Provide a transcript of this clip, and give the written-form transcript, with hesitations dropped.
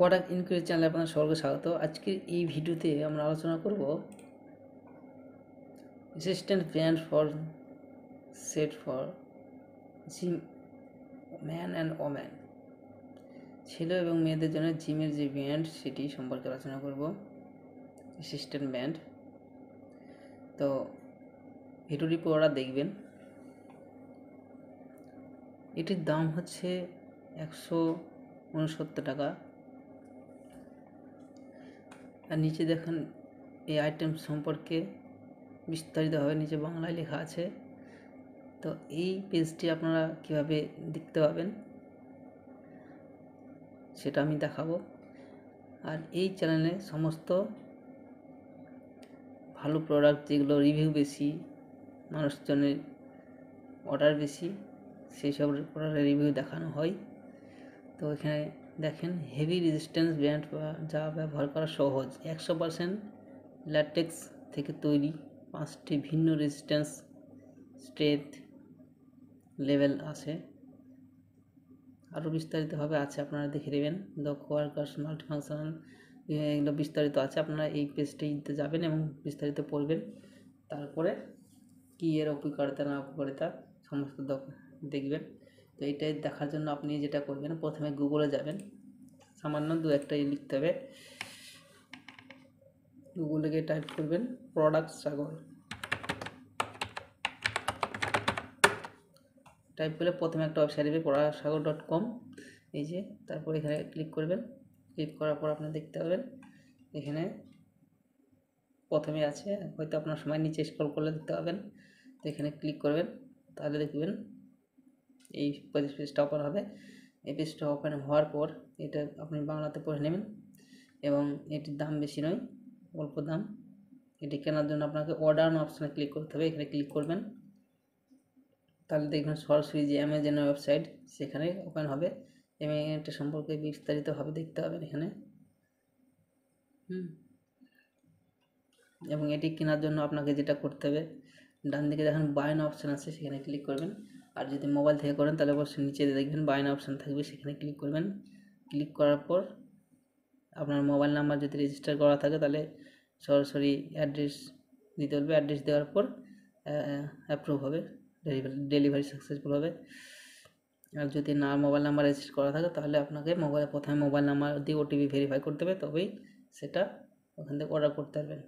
Product inquiry চ্যানেলে আপনার সকলকে স্বাগত। আজকের এই ভিডিওতে আমরা আলোচনা করব assistant brand for set for gym man and woman, ছেলে এবং মেয়েদের জন্য জিমের যে ব্র্যান্ড সেটি সম্পর্কে আলোচনা করব। অ্যাসিস্ট্যান্ট ব্র্যান্ড, তো ভিডিওটি পুরোটা দেখবেন। এটির দাম হচ্ছে 169 টাকা। আর নিচে দেখুন এই আইটেম সম্পর্কে বিস্তারিতভাবে নিচে বাংলায় লেখা আছে। তো এই পেজটি আপনারা কীভাবে দেখতে পাবেন সেটা আমি দেখাবো। আর এই চ্যানেলে সমস্ত ভালো প্রোডাক্ট যেগুলো রিভিউ বেশি, মানুষজনের অর্ডার বেশি, সেই সব প্রোডাক্টের রিভিউ দেখানো হয়। তো এখানে দেখেন হেভি রেজিস্ট্যান্স ব্র্যান্ড, যা ব্যবহার করা সহজ, 100% ল্যাটেক্স থেকে তৈরি, 5টি ভিন্ন রেজিস্ট্যান্স স্ট্রেংথ লেভেল আছে। আরও বিস্তারিতভাবে আছে, আপনারা দেখে নেবেন। দক্ষ ওয়ার্কার্স, মাল্টিফাংশনাল, এগুলো বিস্তারিত আছে। আপনারা এই পেজটিতে যাবেন এবং বিস্তারিত পড়বেন, তারপরে কী এর উপকারিতা না উপকারিতা সমস্ত দেখবেন। তো এইটাই দেখার জন্য আপনি যেটা করবেন, প্রথমে গুগলে যাবেন, সামান্য একটা লিখতে হবে। গুগলে গিয়ে টাইপ করবেন প্রোডাক্ট সাগর, টাইপ করলে প্রথমে একটা ওয়েবসাইট হবে productsagar.com। এই যে, তারপর এখানে ক্লিক করবেন। ক্লিক করার পর আপনি দেখতে পাবেন এখানে প্রথমে আছে, হয়তো আপনার সময় নিচে স্ক্রল করলে দেখতে পাবেন। তো এখানে ক্লিক করবেন, তাহলে দেখবেন এই পেজটা ওপেন হবে। এই পেজটা ওপেন হওয়ার পর এটা আপনি বাংলাতে পড়ে নেবেন এবং এটির দাম বেশি নয়, অল্প দাম। এটি কেনার জন্য আপনাকে অর্ডার অপশানে ক্লিক করতে হবে। এখানে ক্লিক করবেন, তাহলে দেখবেন সরাসরি যে অ্যামাজনের ওয়েবসাইট সেখানে ওপেন হবে এবং এটা সম্পর্কে বিস্তারিতভাবে দেখতে পাবেন এখানে। এবং এটি কেনার জন্য আপনাকে যেটা করতে হবে, ডান দিকে দেখেন বাই নাও অপশান আছে, সেখানে ক্লিক করবেন। আর যদি মোবাইল থেকে করেন তাহলে অবশ্যই নিচে দেখবেন বাই নাও অপশান থাকবে, সেখানে ক্লিক করবেন। ক্লিক করার পর আপনার মোবাইল নাম্বার যদি রেজিস্টার করা থাকে তাহলে সরাসরি অ্যাড্রেস দিতে বলবে। অ্যাড্রেস দেওয়ার পর অ্যাপ্রুভ হবে, ডেলিভারি সাকসেসফুল হবে। আর যদি না মোবাইল নাম্বার রেজিস্টার করা থাকে তাহলে আপনাকে প্রথমে মোবাইল নাম্বার দিয়ে ওটিপি ভেরিফাই করতে হবে, তবেই সেটা ওখান থেকে অর্ডার করতে পারবেন।